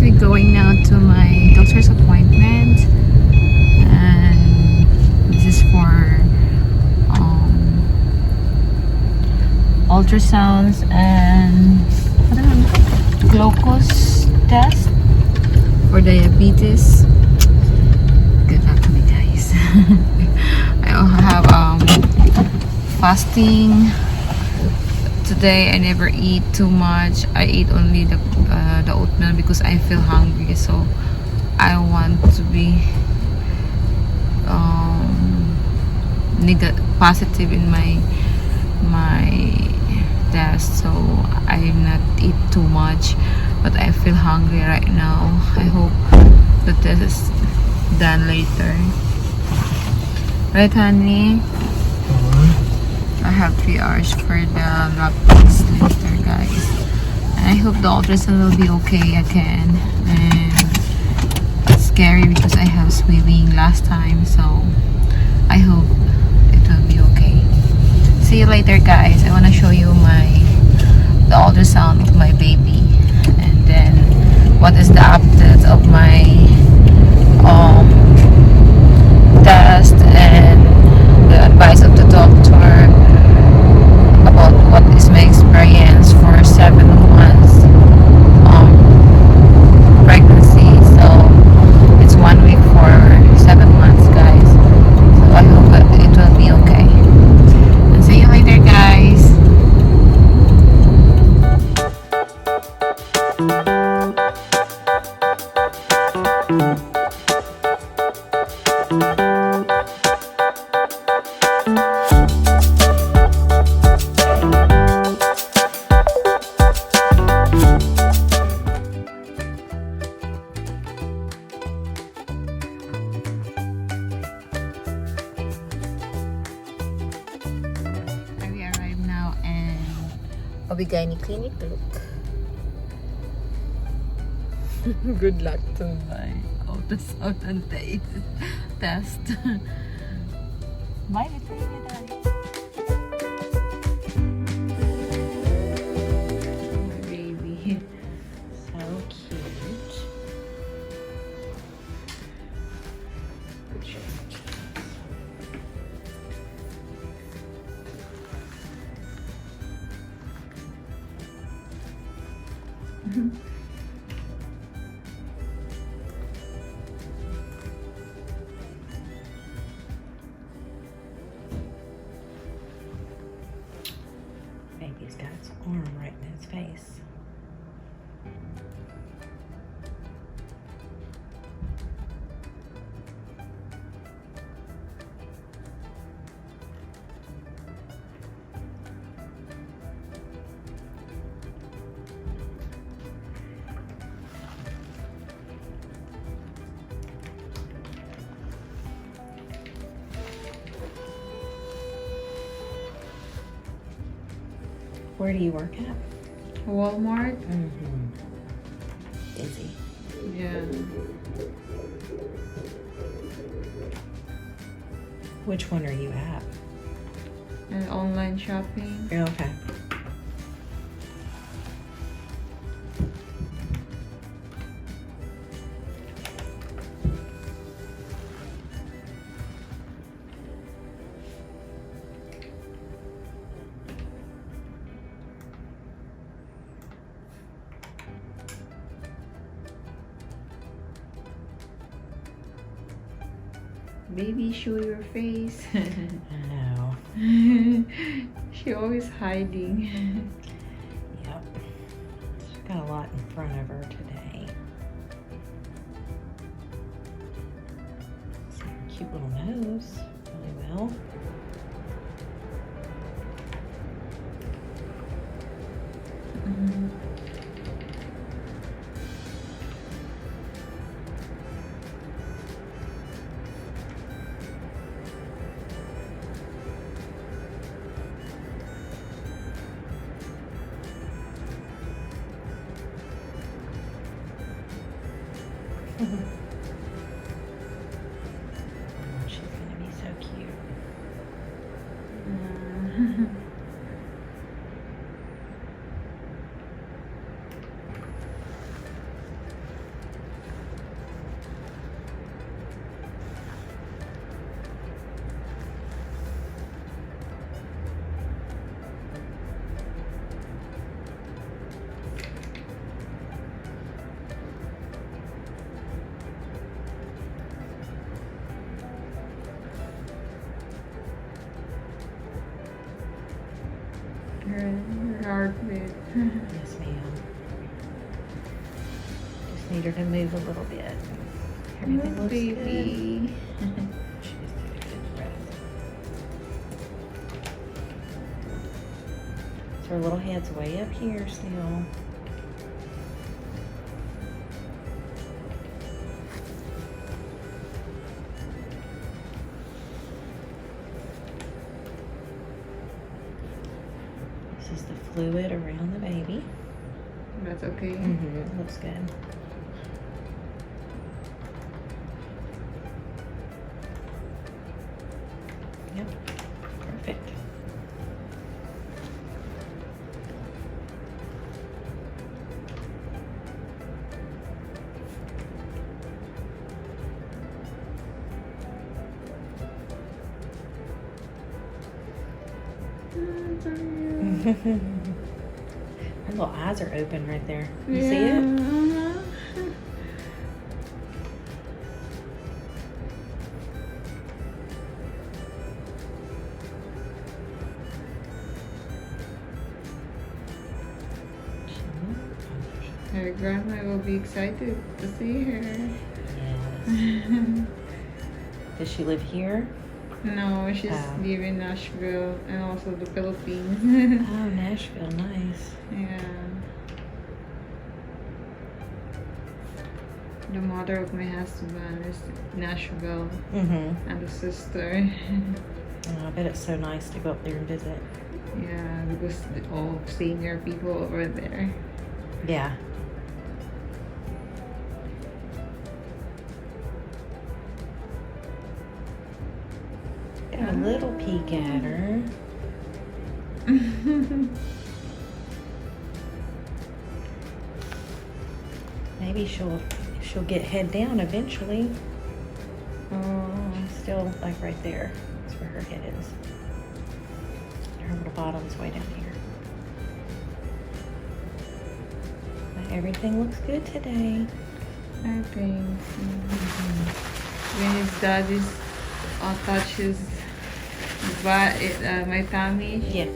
guys, we're going now to my doctor's appointment, and this is for ultrasounds and glucose test for diabetes. Good luck to me, guys. I also have fasting. Today I never eat too much. I eat only the oatmeal because I feel hungry, so I want to be positive in my test, so I not eat too much, but I feel hungry right now. I hope the test is done later, right honey? I have 3 hours for the lab test later, guys. And I hope the ultrasound will be okay again. And it's scary because I have swimming last time, so I hope it will be okay. See you later, guys. I want to show you the ultrasound of my baby, and then what is the update of my test and the advice of the doctor about what is my experience for 7 months pregnancy. So it's 1 week for 7 months, guys. So I hope that it will be okay. And see you later, guys. We arrived now in OBGYN clinic. Look. Good luck to my ultrasound and test. Bye, my baby. So cute. Good shirt. Baby's got its arm right in his face. Where do you work at? Walmart. Busy. Yeah. Which one are you at? And online shopping. You're okay. Baby, show your face. I know. She always hiding. Yep. She's got a lot in front of her today. See her cute little nose really well. Oh, she's gonna be so cute. heartbeat. Yes, ma'am. Just need her to move a little bit. Everything looks good. Baby. She just took a good breath. So her little head's way up here still. This is the fluid around the baby. That's okay. Mm-hmm. Looks good. Yep. Perfect. Her little eyes are open right there. You see it? Uh-huh. Her grandma will be excited to see her. Yes. Does she live here? No, she's Oh. leaving Nashville and also the Philippines. Oh, Nashville, nice. Yeah. The mother of my husband is Nashville Mm-hmm. and the sister. Oh, I bet it's so nice to go up there and visit. Yeah, because all senior people over there. Yeah. Get a little peek at her. Maybe she'll get head down eventually. Oh, She's still like right there. That's where her head is. Her little bottom's way down here. But everything looks good today. I think when his daddy's touches my tummy, Yeah.